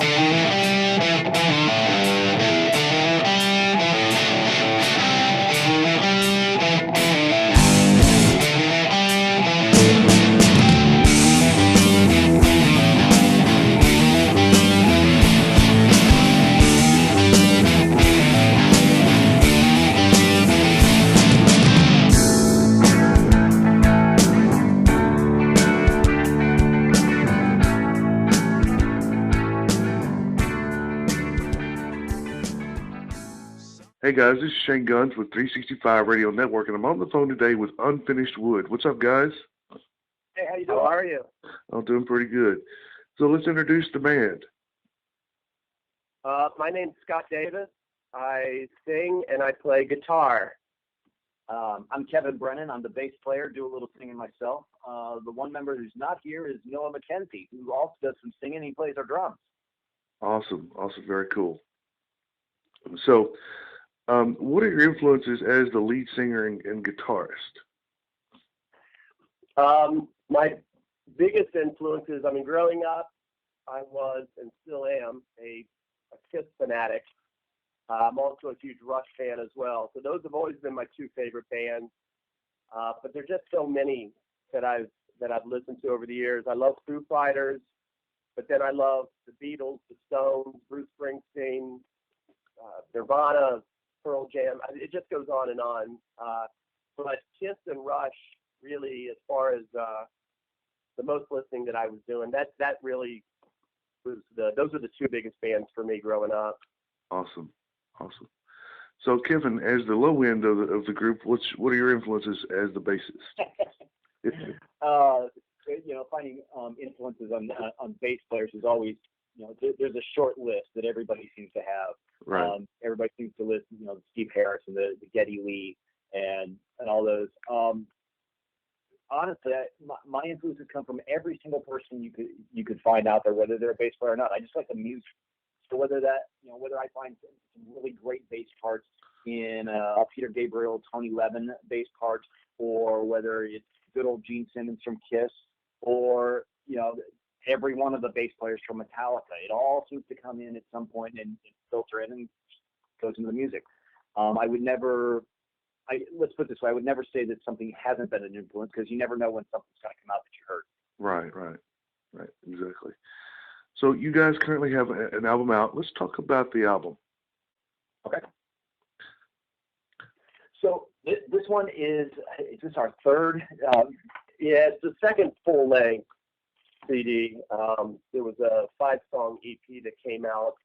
Hey guys, this is Shane Guns with 365 Radio Network, and I'm on the phone today with Unfinished Wood. What's up, guys? Hey, how you doing? How are you? I'm doing pretty good. So let's introduce the band. My name's Scott Davis. I sing and I play guitar. I'm Kevin Brennan. I'm the bass player, do a little singing myself. The one member who's not here is Noah McKenzie, who also does some singing. He plays our drums. Awesome, very cool. So, what are your influences as the lead singer and guitarist? My biggest influences, growing up, I was and still am a Kiss fanatic. I'm also a huge Rush fan as well. So those have always been my two favorite bands. But there's just so many that I've listened to over the years. I love Foo Fighters, but then I love the Beatles, the Stones, Bruce Springsteen, Nirvana, Pearl Jam. It just goes on and on. But Kiss and Rush, really, as far as the most listening that I was doing, that really was those are the two biggest bands for me growing up. Awesome. So, Kevin, as the low end of the group, what are your influences as the bassist? Finding influences on bass players is always, there's a short list that everybody seems to have. Right. Everybody seems to list, Steve Harris and the Geddy Lee and all those. Honestly, my influences come from every single person you could find out there, whether they're a bass player or not. I just like the music. So whether I find some really great bass parts in Peter Gabriel, Tony Levin bass parts, or whether it's good old Gene Simmons from Kiss, or every one of the bass players from Metallica, it all seems to come in at some point and filter in and goes into the music. Let's put it this way: I would never say that something hasn't been an influence, because you never know when something's going to come out that you heard. Right, exactly. So you guys currently have an album out. Let's talk about the album. Okay. So this one is this our third? Yeah, it's the second full-length CD. There was a 5-song EP that came out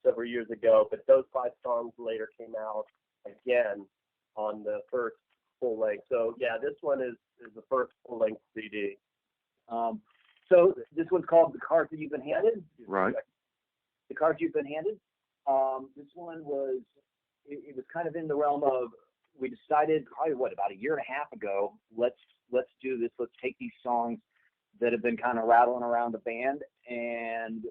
several years ago, but those 5 songs later came out again on the first full-length. So yeah, this one is the first full-length CD. So this one's called The Cards That You've Been Handed. Right. The Cards You've Been Handed. This one was kind of in the realm of, we decided probably about a year and a half ago, let's do this. Let's take these songs that have been kind of rattling around the band, and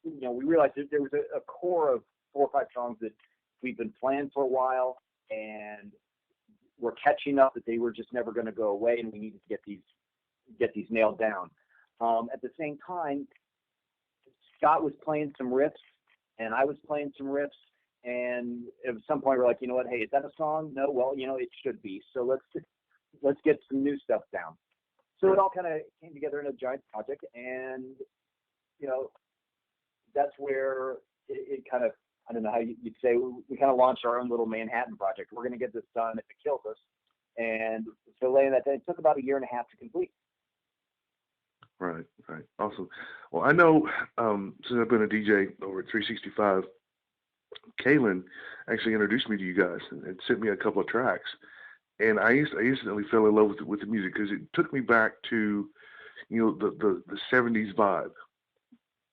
we realized that there was a core of 4 or 5 songs that we've been playing for a while, and we're catching up, that they were just never going to go away, and we needed to get these nailed down. At the same time, Scott was playing some riffs, and I was playing some riffs, and at some point we're like, you know what, hey, is that a song? No, well, it should be. So let's get some new stuff down. So it all kind of came together in a giant project, and that's where it kind of, I don't know how you'd say, we kind of launched our own little Manhattan project. We're going to get this done if it kills us. And so laying that down, it took about a year and a half to complete. Right. Awesome. Well, I know since I've been a DJ over at 365, Kaylin actually introduced me to you guys and sent me a couple of tracks. And I instantly fell in love with the music, because it took me back to, the 70s vibe.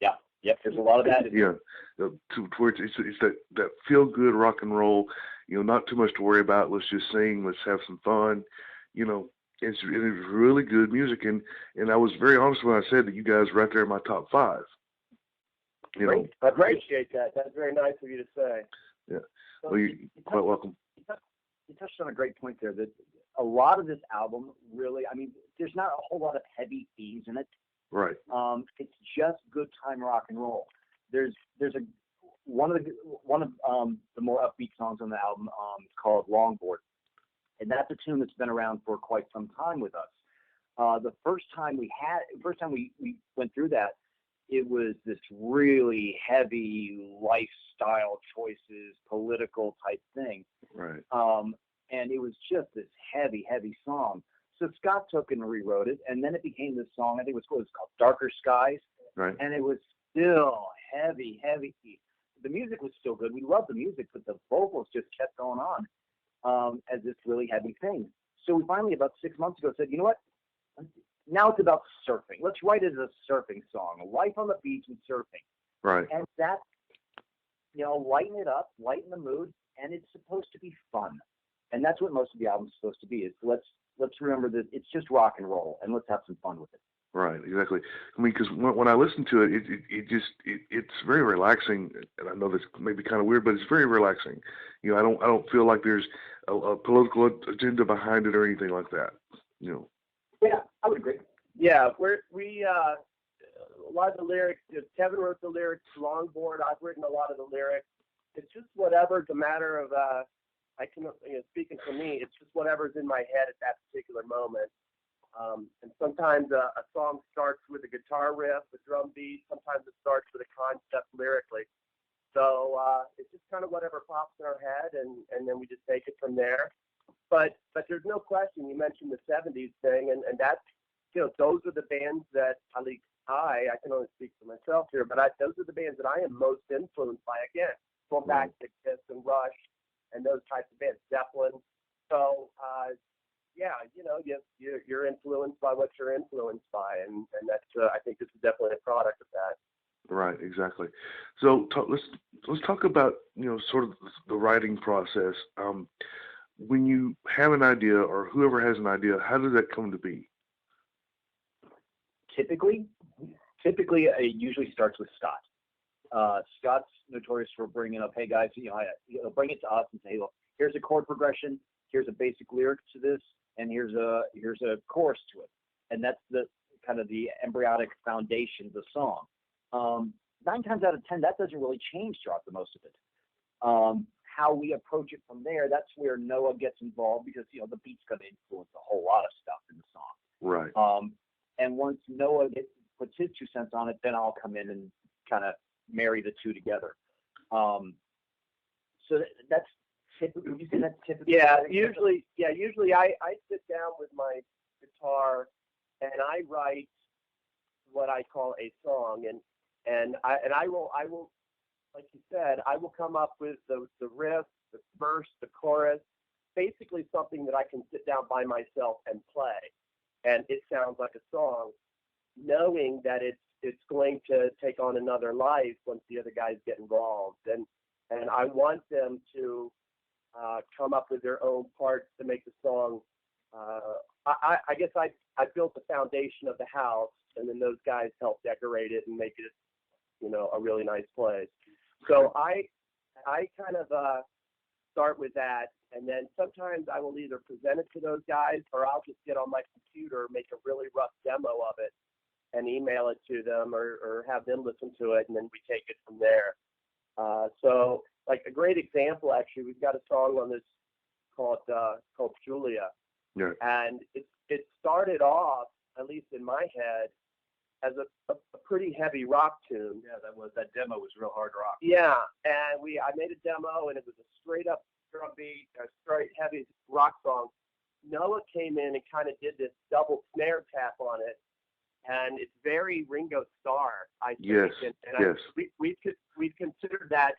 Yeah. Yep. There's a lot of that. Yeah. To where it's that feel good rock and roll, not too much to worry about. Let's just sing. Let's have some fun. It's really good music. And I was very honest when I said that you guys right there in my top 5. Great. I appreciate that. That's very nice of you to say. Yeah. Well, you're quite welcome. You touched on a great point there, that a lot of this album really, there's not a whole lot of heavy themes in it. Right. It's just good time rock and roll. There's a one of the more upbeat songs on the album called Longboard, and that's a tune that's been around for quite some time with us. The first time we went through that, it was this really heavy lifestyle choices, political type thing. Right. And it was just this heavy, heavy song. So Scott took and rewrote it, and then it became this song. I think it was called Darker Skies. Right. And it was still heavy, heavy. The music was still good. We loved the music, but the vocals just kept going on as this really heavy thing. So we finally, about 6 months ago, said, you know what? Now it's about surfing. Let's write it as a surfing song, life on the beach and surfing. Right. And that, lighten it up, lighten the mood, and it's supposed to be fun. And that's what most of the album's supposed to be, is let's remember that it's just rock and roll, and let's have some fun with it. Right, exactly. I mean, because when I listen to it, it's very relaxing, and I know this may be kind of weird, but it's very relaxing. I don't feel like there's a political agenda behind it or anything like that. Yeah, I would agree. Yeah, we a lot of the lyrics. Kevin wrote the lyrics. Longboard. I've written a lot of the lyrics. It's just whatever's a matter of. Speaking for me, it's just whatever's in my head at that particular moment. And sometimes a song starts with a guitar riff, a drum beat. Sometimes it starts with a concept lyrically. So it's just kind of whatever pops in our head, and then we just take it from there. But there's no question. You mentioned the '70s thing, and that's those are the bands that at least I can only speak for myself here, but those are the bands that I am most influenced by. Again, going back to Kiss and Rush and those types of bands, Zeppelin. So you're influenced by what you're influenced by, and that's I think this is definitely a product of that. Right, exactly. So let's talk about sort of the writing process. When you have an idea, or whoever has an idea, how does that come to be? Typically, it usually starts with Scott. Scott's notorious for bringing up, hey guys, he'll bring it to us and say, hey, look, here's a chord progression, here's a basic lyric to this, and here's a chorus to it, and that's the kind of the embryonic foundation of the song. 9 times out of 10, that doesn't really change throughout the most of it. How we approach it from there, that's where Noah gets involved, because the beat's going to influence a whole lot of stuff in the song. Right. And once Noah puts his 2 cents on it, then I'll come in and kind of marry the two together. So that's typically. Would you say that's typically? Yeah, usually I sit down with my guitar and I write what I call a song, and I will, like you said, I will come up with the riff, the verse, the chorus, basically something that I can sit down by myself and play, and it sounds like a song, knowing that it's going to take on another life once the other guys get involved, and I want them to come up with their own parts to make the song. I guess I built the foundation of the house, and then those guys help decorate it and make it, a really nice place. So I kind of start with that, and then sometimes I will either present it to those guys, or I'll just get on my computer, make a really rough demo of it, and email it to them, or have them listen to it, and then we take it from there. So, like a great example, actually, we've got a song on this called Julia, yeah. And it started off, at least in my head, as a pretty heavy rock tune. Yeah, that demo was real hard rock. Yeah, and I made a demo, and it was a straight up drum beat, a straight heavy rock song. Noah came in and kind of did this double snare tap on it, and it's very Ringo Starr, I think. Yes, yes. We've considered that.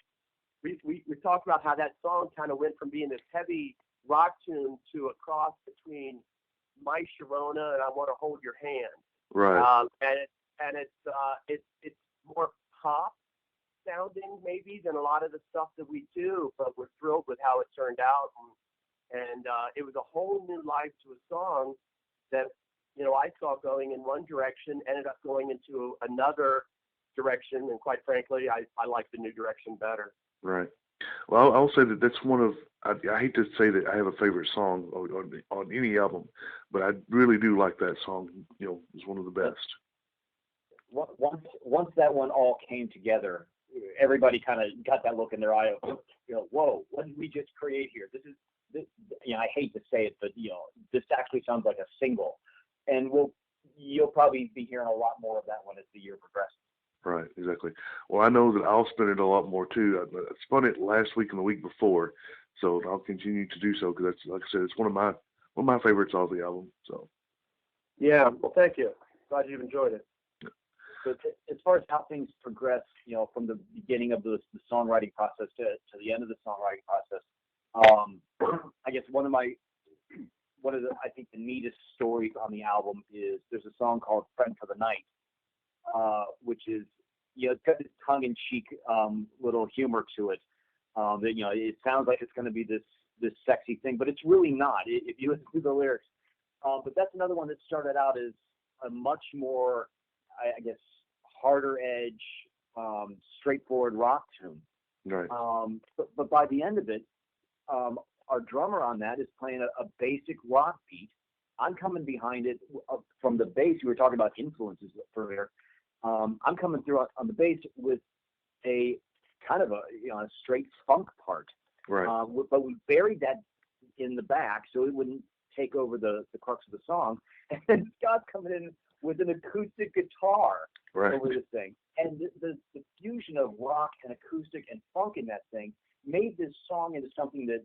We talked about how that song kind of went from being this heavy rock tune to a cross between My Sharona and I Want to Hold Your Hand. Right. And it's more pop sounding maybe than a lot of the stuff that we do, but we're thrilled with how it turned out, and it was a whole new life to a song that I saw going in one direction, ended up going into another direction, and quite frankly, I like the new direction better. Right. Well, I'll say that that's one of, I hate to say that I have a favorite song on any album, but I really do like that song. It's one of the best. once that one all came together, everybody kind of got that look in their eye of, whoa, what did we just create here? This, I hate to say it, but this actually sounds like a single, and you'll probably be hearing a lot more of that one as the year progresses. Right, exactly. Well, I know that I'll spin it a lot more too. I spun it last week and the week before, so I'll continue to do so because that's, like I said, it's one of my favorites of the album. So. Yeah. Well, thank you. Glad you've enjoyed it. So as far as how things progress, from the beginning of the songwriting process to the end of the songwriting process, I guess one of the I think the neatest stories on the album is there's a song called "Friend for the Night," which is it's got this tongue-in-cheek little humor to it. That it sounds like it's going to be this sexy thing, but it's really not. If you listen to the lyrics, but that's another one that started out as a much more, I guess, harder edge, straightforward rock tune. Right. But by the end of it, our drummer on that is playing a basic rock beat. I'm coming behind it from the bass. You were talking about influences earlier. I'm coming through on the bass with a kind of a straight funk part. Right. But we buried that in the back so it wouldn't take over the crux of the song. And then Scott's coming in with an acoustic guitar over this thing. And the fusion of rock and acoustic and funk in that thing made this song into something that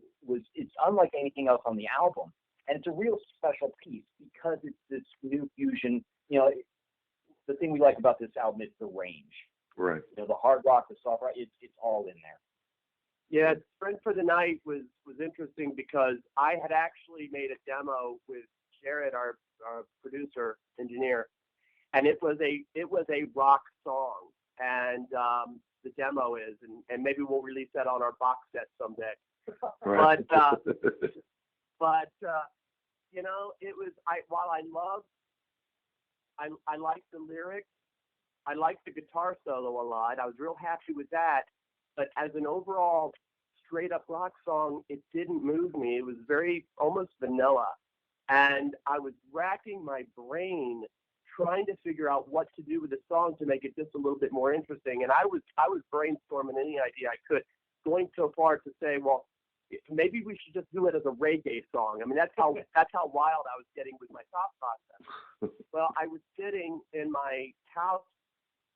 it's unlike anything else on the album. And it's a real special piece because it's this new fusion. The thing we like about this album is the range. Right. The hard rock, the soft rock, it's all in there. Yeah, "Friend for the Night" was interesting because I had actually made a demo with Jared, our producer engineer, and it was a rock song, and the demo is, and maybe we'll release that on our box set someday. Right. But it was while I liked the lyrics, I liked the guitar solo a lot. I was real happy with that. But as an overall straight up rock song, it didn't move me. It was very almost vanilla. And I was racking my brain trying to figure out what to do with the song to make it just a little bit more interesting. And I was brainstorming any idea I could, going so far to say, well, maybe we should just do it as a reggae song. I mean, that's how wild I was getting with my thought process. Well, I was sitting in my house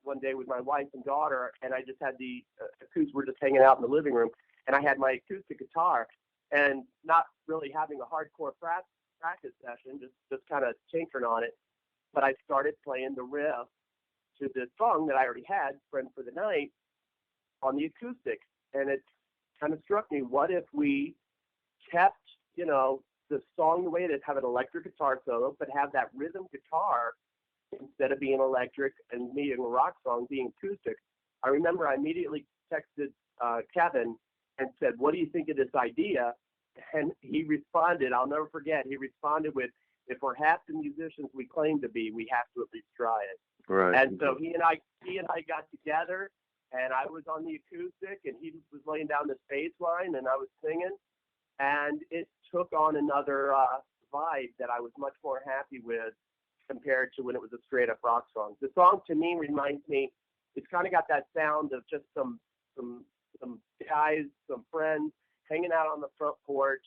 one day with my wife and daughter, and I just had the acoustic. We're just hanging out in the living room, and I had my acoustic guitar, and not really having a hardcore practice session, just kind of tinkering on it. But I started playing the riff to this song that I already had, "Friend for the Night," on the acoustic, and it kind of struck me: what if we kept, the song the way it is, have an electric guitar solo, but have that rhythm guitar, instead of being electric and me in a rock song being acoustic. I remember I immediately texted Kevin and said, "What do you think of this idea?" And he responded, I'll never forget, he responded with, "If we're half the musicians we claim to be, we have to at least try it." Right. And so he and I got together, and I was on the acoustic, and he was laying down the bass line, and I was singing, and it took on another vibe that I was much more happy with compared to when it was a straight up rock song. The song to me reminds me, it's kind of got that sound of just some guys, some friends hanging out on the front porch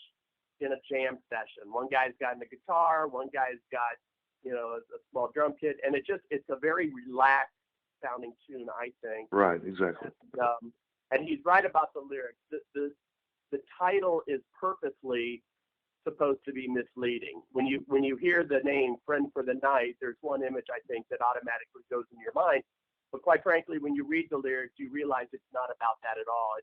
in a jam session. One guy's got a guitar, one guy's got, a small drum kit, and it's a very relaxed sounding tune, I think. Right, exactly. And he's right about the lyrics. The title is purposely supposed to be misleading. When you hear the name "Friend for the Night," there's one image I think that automatically goes in your mind. But quite frankly, when you read the lyrics, you realize it's not about that at all.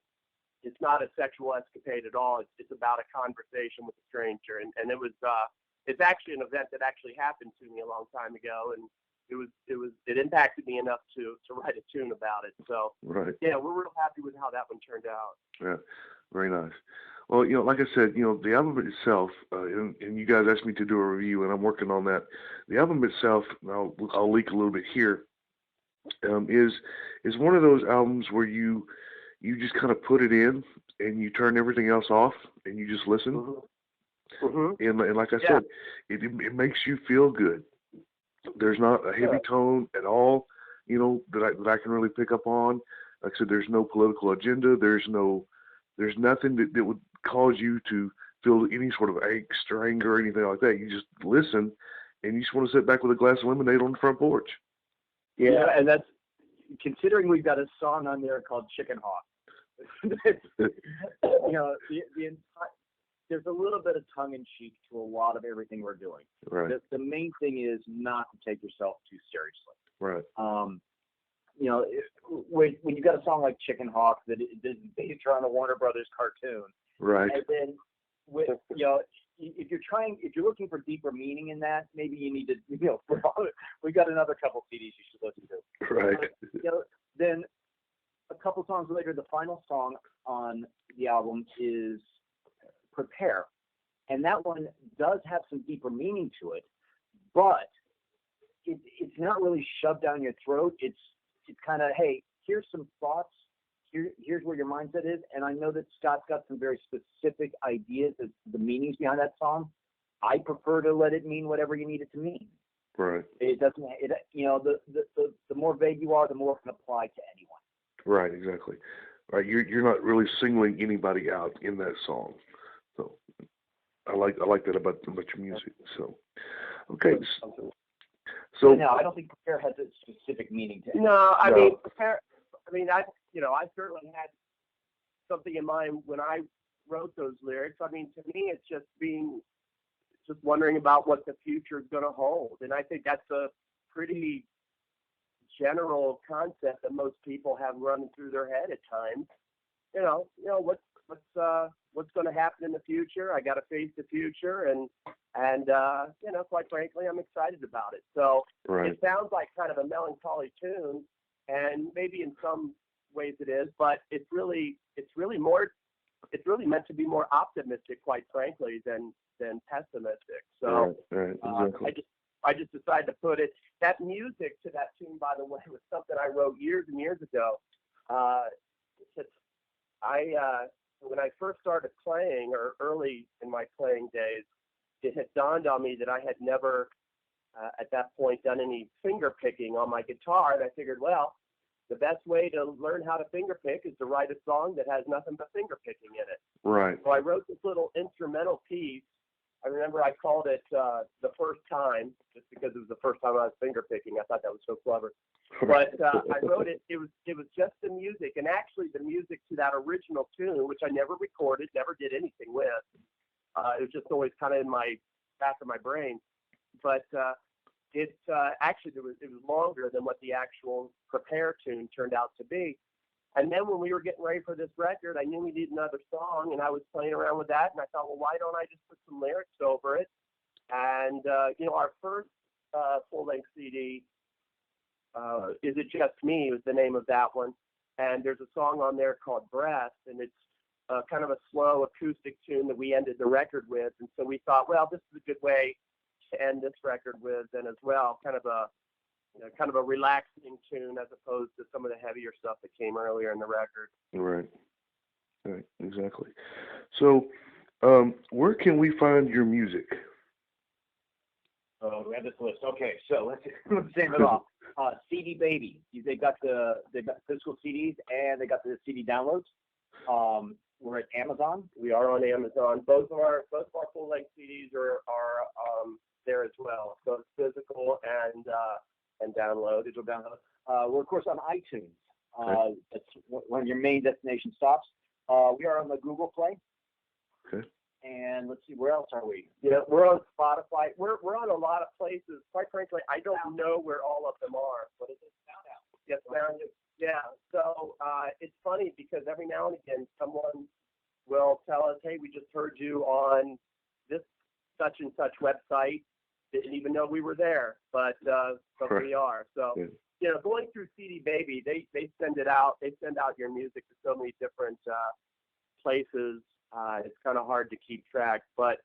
It's not a sexual escapade at all. It's about a conversation with a stranger. And it was it's actually an event that actually happened to me a long time ago, and it impacted me enough to write a tune about it. So right. Yeah, we're real happy with how that one turned out. Yeah, very nice. Well, like I said, the album itself, and you guys asked me to do a review, and I'm working on that. The album itself, I'll leak a little bit here, is one of those albums where you just kind of put it in and you turn everything else off and you just listen. Mm-hmm. Mm-hmm. And like I said, it makes you feel good. There's not a heavy tone at all. that I can really pick up on. Like I said, there's no political agenda. There's nothing that would cause you to feel any sort of angst or anger or anything like that. You just listen, and you just want to sit back with a glass of lemonade on the front porch. Yeah, and that's considering we've got a song on there called Chicken Hawk. There's a little bit of tongue in cheek to a lot of everything we're doing. Right. The main thing is not to take yourself too seriously. Right. When you've got a song like Chicken Hawk that is based around a Warner Brothers cartoon, right? And then if you're looking for deeper meaning in that, maybe you need to, we got another couple CDs you should listen to. Right. Then a couple songs later, the final song on the album is Prepare. And that one does have some deeper meaning to it, but it's not really shoved down your throat. It's kind of, hey, here's some thoughts. Here's where your mindset is. And I know that Scott's got some very specific ideas of the meanings behind that song. I prefer to let it mean whatever you need it to mean. Right. It doesn't, the more vague you are, the more it can apply to anyone. Right, exactly. Right. You're not really singling anybody out in that song. So I like that about your music. So, okay. So no, I don't think Prepare has a specific meaning to it. No, I mean, Prepare, I certainly had something in mind when I wrote those lyrics. I mean, to me, it's just wondering about what the future is going to hold. And I think that's a pretty general concept that most people have running through their head at times. What's going to happen in the future? I got to face the future, and quite frankly, I'm excited about it. So right. It sounds like kind of a melancholy tune, and maybe in some ways it is, but it's really meant to be more optimistic, quite frankly, than pessimistic. So right, exactly. I just decided to put it. That music to that tune, by the way, was something I wrote years and years ago. When I first started playing, or early in my playing days, it had dawned on me that I had never, at that point, done any finger picking on my guitar, and I figured, well, the best way to learn how to finger pick is to write a song that has nothing but finger picking in it. Right. So I wrote this little instrumental piece. I remember I called it The First Time, just because it was the first time I was finger picking. I thought that was so clever. But I wrote it. It was just the music, and actually the music to that original tune, which I never recorded, never did anything with. It was just always kind of in my back of my brain. But it was longer than what the actual Prepare tune turned out to be. And then when we were getting ready for this record, I knew we needed another song, and I was playing around with that, and I thought, well, why don't I just put some lyrics over it? And, our first full-length CD, Is It Just Me, was the name of that one. And there's a song on there called Breath, and it's kind of a slow acoustic tune that we ended the record with. And so we thought, well, this is a good way to end this record with, and as well, kind of a relaxing tune as opposed to some of the heavier stuff that came earlier in the record. Right, exactly. So, where can we find your music? Oh, we have this list. Okay, so let's name it off. CD Baby. They've got physical CDs and they got the CD downloads. We're at Amazon. We are on Amazon. Both of our full-length CDs are there as well. So it's physical and download, digital download. We're of course on iTunes. Okay. That's one of your main destination stops. We are on the Google Play. Okay. And let's see, where else are we? Yeah, we're on Spotify. We're on a lot of places. Quite frankly, I don't know where all of them are. What is it? SoundOut. Yes, SoundOut. Yeah. So it's funny because every now and again someone will tell us, "Hey, we just heard you on this such and such website. Didn't even know we were there, but we are." So going through CD Baby, they send it out. They send out your music to so many different places. It's kind of hard to keep track, but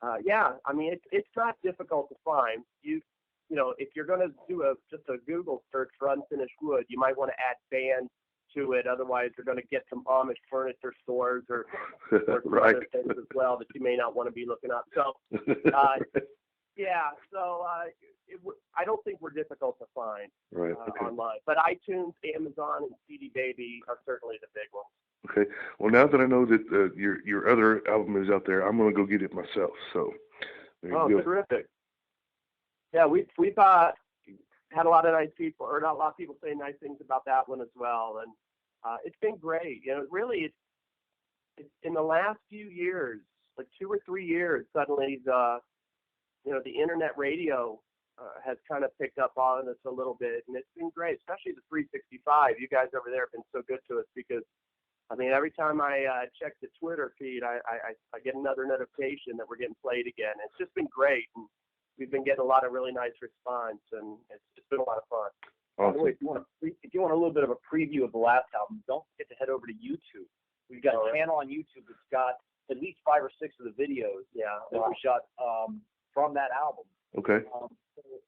I mean it's not difficult to find. If you're going to do just a Google search for Unfinished Wood, you might want to add band to it. Otherwise, you're going to get some Amish furniture stores or some right. other things as well that you may not want to be looking up. So Yeah, so I don't think we're difficult to find Right. Okay. online, but iTunes, Amazon, and CD Baby are certainly the big ones. Okay. Well, now that I know that your other album is out there, I'm gonna go get it myself. So there you go. Terrific. Yeah, we've had a lot of nice people, or not a lot of people saying nice things about that one as well, and it's been great. You know, really, it's in the last few years, like 2 or 3 years, suddenly the internet radio has kind of picked up on us a little bit, and it's been great, especially the 365. You guys over there have been so good to us because, I mean, every time I check the Twitter feed, I get another notification that we're getting played again. It's just been great, and we've been getting a lot of really nice response, and it's been a lot of fun. Awesome. By the way, if you want a little bit of a preview of the last album, don't forget to head over to YouTube. We've got a channel on YouTube that's got at least 5 or 6 of the videos that we shot from that album. Okay. So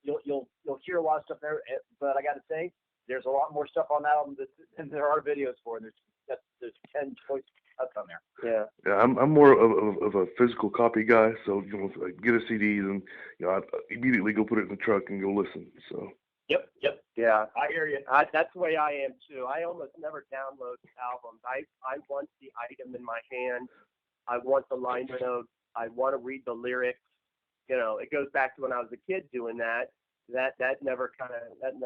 you'll hear a lot of stuff there, but I got to say, there's a lot more stuff on that album than there are videos for, and there's 10 choice cuts on there. Yeah. Yeah, I'm more of a physical copy guy, so like, get a CD and I immediately go put it in the truck and go listen. So. Yep. Yeah, I hear you. That's the way I am too. I almost never download albums. I want the item in my hand. I want the liner notes. I want to read the lyrics. You know, it goes back to when I was a kid doing that. That never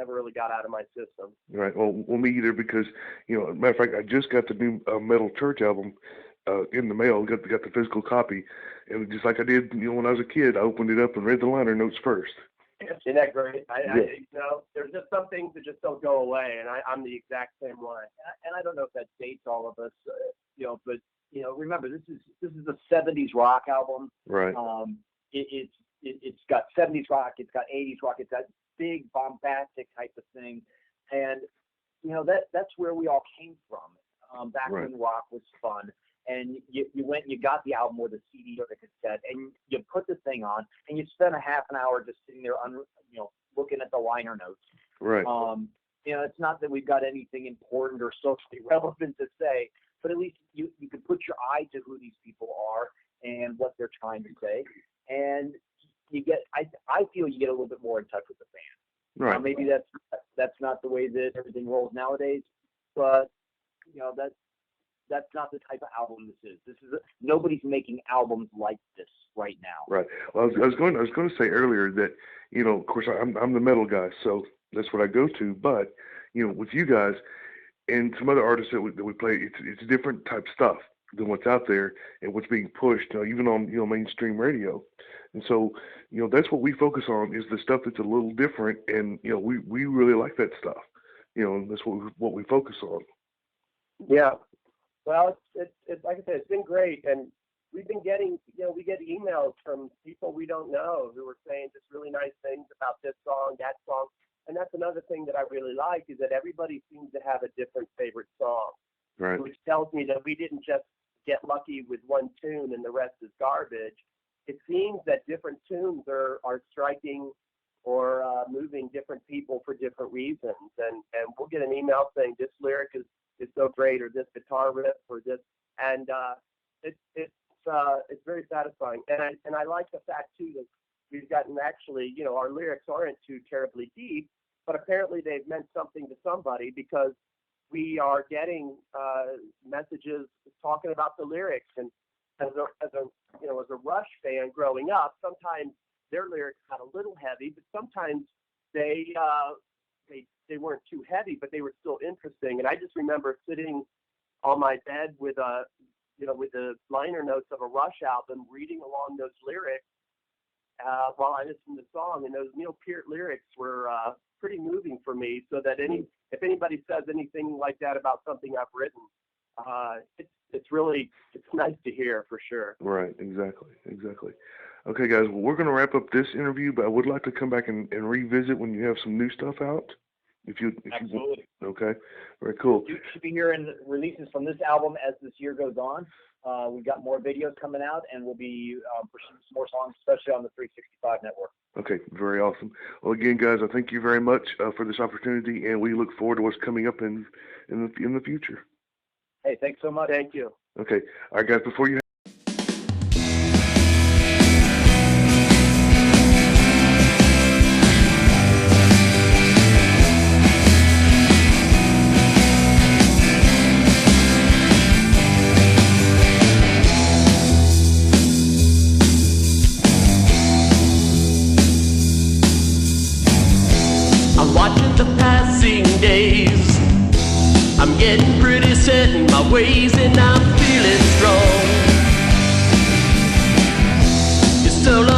really got out of my system. Right. Well, me either, because matter of fact, I just got the new Metal Church album in the mail. Got the physical copy, and just like I did, when I was a kid, I opened it up and read the liner notes first. Isn't that great? There's just some things that just don't go away, and I'm the exact same way. And I don't know if that dates all of us, but remember this is a 70s rock album. Right. It's got 70s rock, it's got 80s rock, it's that big bombastic type of thing, and that's where we all came from back right. when rock was fun. And you went and you got the album with a CD or the cassette, and you put the thing on, and you spent a half an hour just sitting there, looking at the liner notes. Right. It's not that we've got anything important or socially relevant to say, but at least you can put your eye to who these people are and what they're trying to say, and you get. I feel you get a little bit more in touch with the band. Right. Maybe that's not the way that everything rolls nowadays, but that's not the type of album this is. Nobody's making albums like this right now. Right. Well, I was going to say earlier that of course I'm the metal guy, so that's what I go to. But with you guys and some other artists that we play, it's different type stuff than what's out there and what's being pushed, even on mainstream radio. And so that's what we focus on, is the stuff that's a little different, and we really like that stuff. And that's what we focus on. Yeah. Well, it's like I said, it's been great, and we've been getting, we get emails from people we don't know who are saying just really nice things about this song, that song, and that's another thing that I really like, is that everybody seems to have a different favorite song, right? Which tells me that we didn't just get lucky with one tune and the rest is garbage. It seems that different tunes are striking or moving different people for different reasons, and we'll get an email saying this lyric is so great, or this guitar riff, or this, and it's very satisfying. And I like the fact too that we've gotten actually, our lyrics aren't too terribly deep, but apparently they've meant something to somebody, because we are getting messages talking about the lyrics. And as a Rush fan growing up, sometimes their lyrics got a little heavy, but sometimes they weren't too heavy, but they were still interesting. And I just remember sitting on my bed with with the liner notes of a Rush album, reading along those lyrics while I listened to the song. And those Neil Peart lyrics were pretty moving for me. So that if anybody says anything like that about something I've written, it's nice to hear, for sure. Right. Exactly. Okay, guys. Well, we're going to wrap up this interview, but I would like to come back and revisit when you have some new stuff out. Absolutely. Okay. Very cool. You should be hearing releases from this album as this year goes on. We've got more videos coming out, and we'll be pushing some more songs, especially on the 365 network. Okay. Very awesome. Well, again, guys, I thank you very much for this opportunity, and we look forward to what's coming up in the future. Hey, thanks so much. Thank you. Okay. All right, guys. Before you I'm watching the passing days. I'm getting pretty set in my ways and I'm feeling strong. You're still